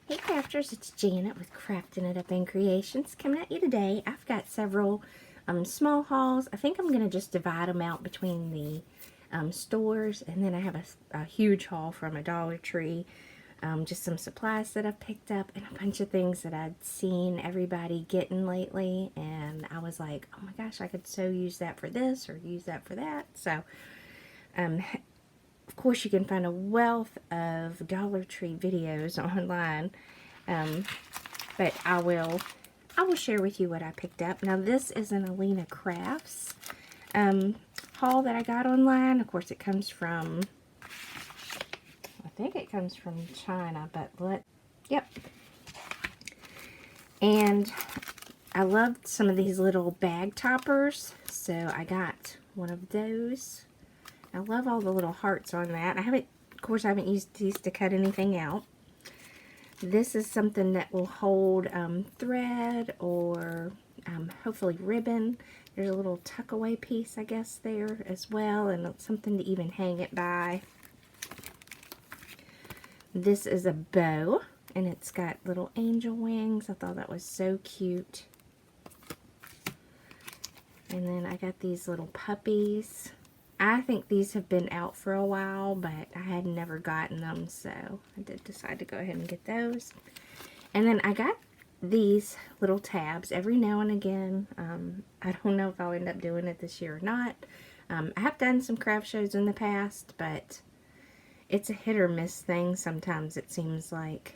Hey crafters, it's Janet with Crafting It Up in Creations coming at you today. I've got several small hauls. I think I'm going to just divide them out between the stores, and then I have a huge haul from a Dollar Tree. Just some supplies that I've picked up and a bunch of things that I'd seen everybody getting lately, and I was like, oh my gosh, I could so use that for this or use that for that. So of course, you can find a wealth of Dollar Tree videos online, but I will share with you what I picked up. Now, this is an Alina Crafts haul that I got online. Of course, it comes from, I think it comes from China, but yep. And I loved some of these little bag toppers, so I got one of those. I love all the little hearts on that. Of course, I haven't used these to cut anything out. This is something that will hold thread or hopefully ribbon. There's a little tuck away piece, I guess, there as well, and something to even hang it by. This is a bow, and it's got little angel wings. I thought that was so cute. And then I got these little puppies. I think these have been out for a while, but I had never gotten them, so I did decide to go ahead and get those. And then I got these little tabs every now and again. I don't know if I'll end up doing it this year or not. I have done some craft shows in the past, but it's a hit or miss thing sometimes, it seems like.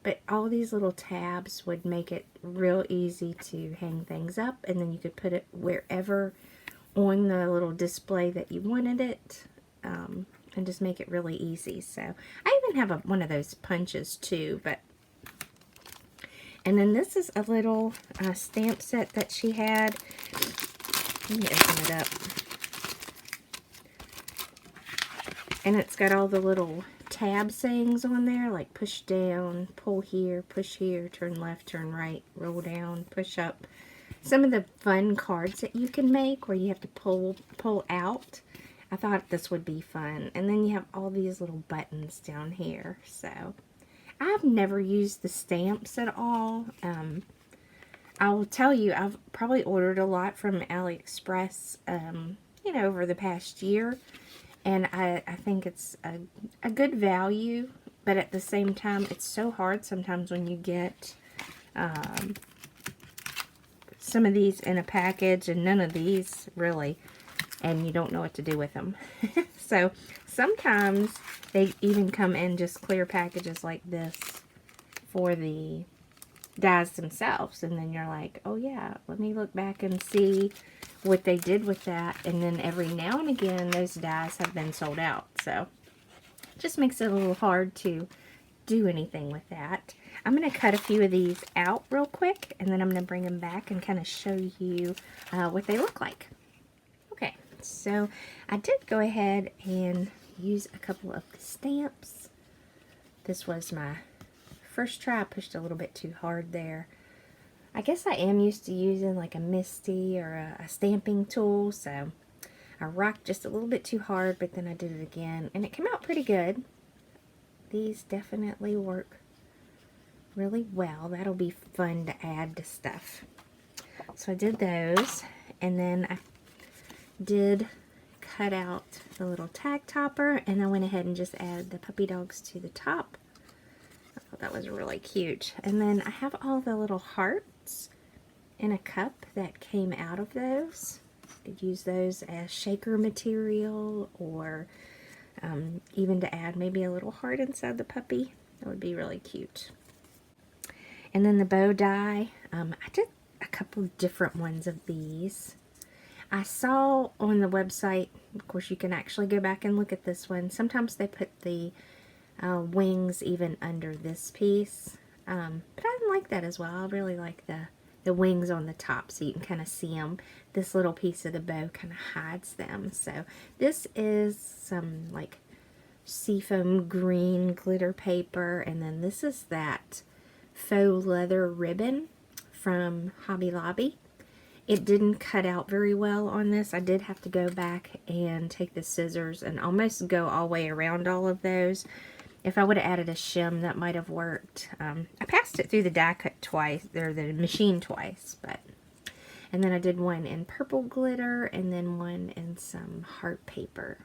But all these little tabs would make it real easy to hang things up, and then you could put it wherever on the little display that you wanted it, and just make it really easy. So I even have one of those punches too. And then this is a little stamp set that she had. Let me open it up. And it's got all the little tab sayings on there, like push down, pull here, push here, turn left, turn right, roll down, push up. Some of the fun cards that you can make where you have to pull out. I thought this would be fun. And then you have all these little buttons down here. So I've never used the stamps at all. I will tell you, I've probably ordered a lot from AliExpress, over the past year. And I think it's a good value. But at the same time, it's so hard sometimes when you get some of these in a package and none of these really, and you don't know what to do with them. So sometimes they even come in just clear packages like this for the dies themselves, and then you're like, oh yeah, let me look back and see what they did with that. And then every now and again those dies have been sold out, so it just makes it a little hard to do anything with that. I'm going to cut a few of these out real quick, and then I'm going to bring them back and kind of show you what they look like. Okay, so I did go ahead and use a couple of the stamps. This was my first try. I pushed a little bit too hard there. I guess I am used to using like a Misty or a stamping tool, so I rocked just a little bit too hard, but then I did it again, and it came out pretty good. These definitely work really well. That'll be fun to add to stuff. So I did those, and then I did cut out the little tag topper, and I went ahead and just added the puppy dogs to the top. I thought that was really cute. And then I have all the little hearts in a cup that came out of those. You could use those as shaker material, or even to add maybe a little heart inside the puppy. That would be really cute. And then the bow die, I did a couple different ones of these. I saw on the website, of course you can actually go back and look at this one. Sometimes they put the wings even under this piece. But I like that as well. I really like the wings on the top, so you can kind of see them. This little piece of the bow kind of hides them. So this is some like seafoam green glitter paper, and then this is that faux leather ribbon from Hobby Lobby. It didn't cut out very well on this. I did have to go back and take the scissors and almost go all the way around all of those. If I would have added a shim, that might have worked. I passed it through the die cut twice, or the machine twice, but... And then I did one in purple glitter, and then one in some heart paper.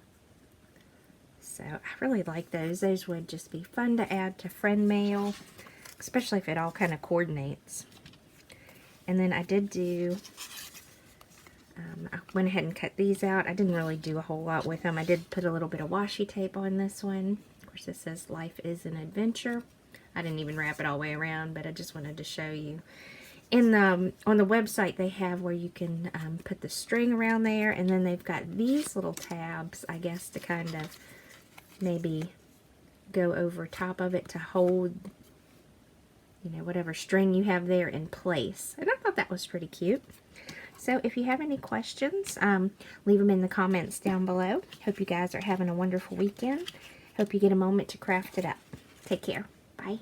So I really like those. Those would just be fun to add to friend mail, especially if it all kind of coordinates. And then I did do... I went ahead and cut these out. I didn't really do a whole lot with them. I did put a little bit of washi tape on this one. Of course, this says Life is an Adventure. I didn't even wrap it all the way around, but I just wanted to show you. On the website, they have where you can put the string around there, and then they've got these little tabs, I guess, to kind of maybe go over top of it to hold, you know, whatever string you have there in place. And I thought that was pretty cute. So if you have any questions, leave them in the comments down below. Hope you guys are having a wonderful weekend. Hope you get a moment to craft it up. Take care. Bye.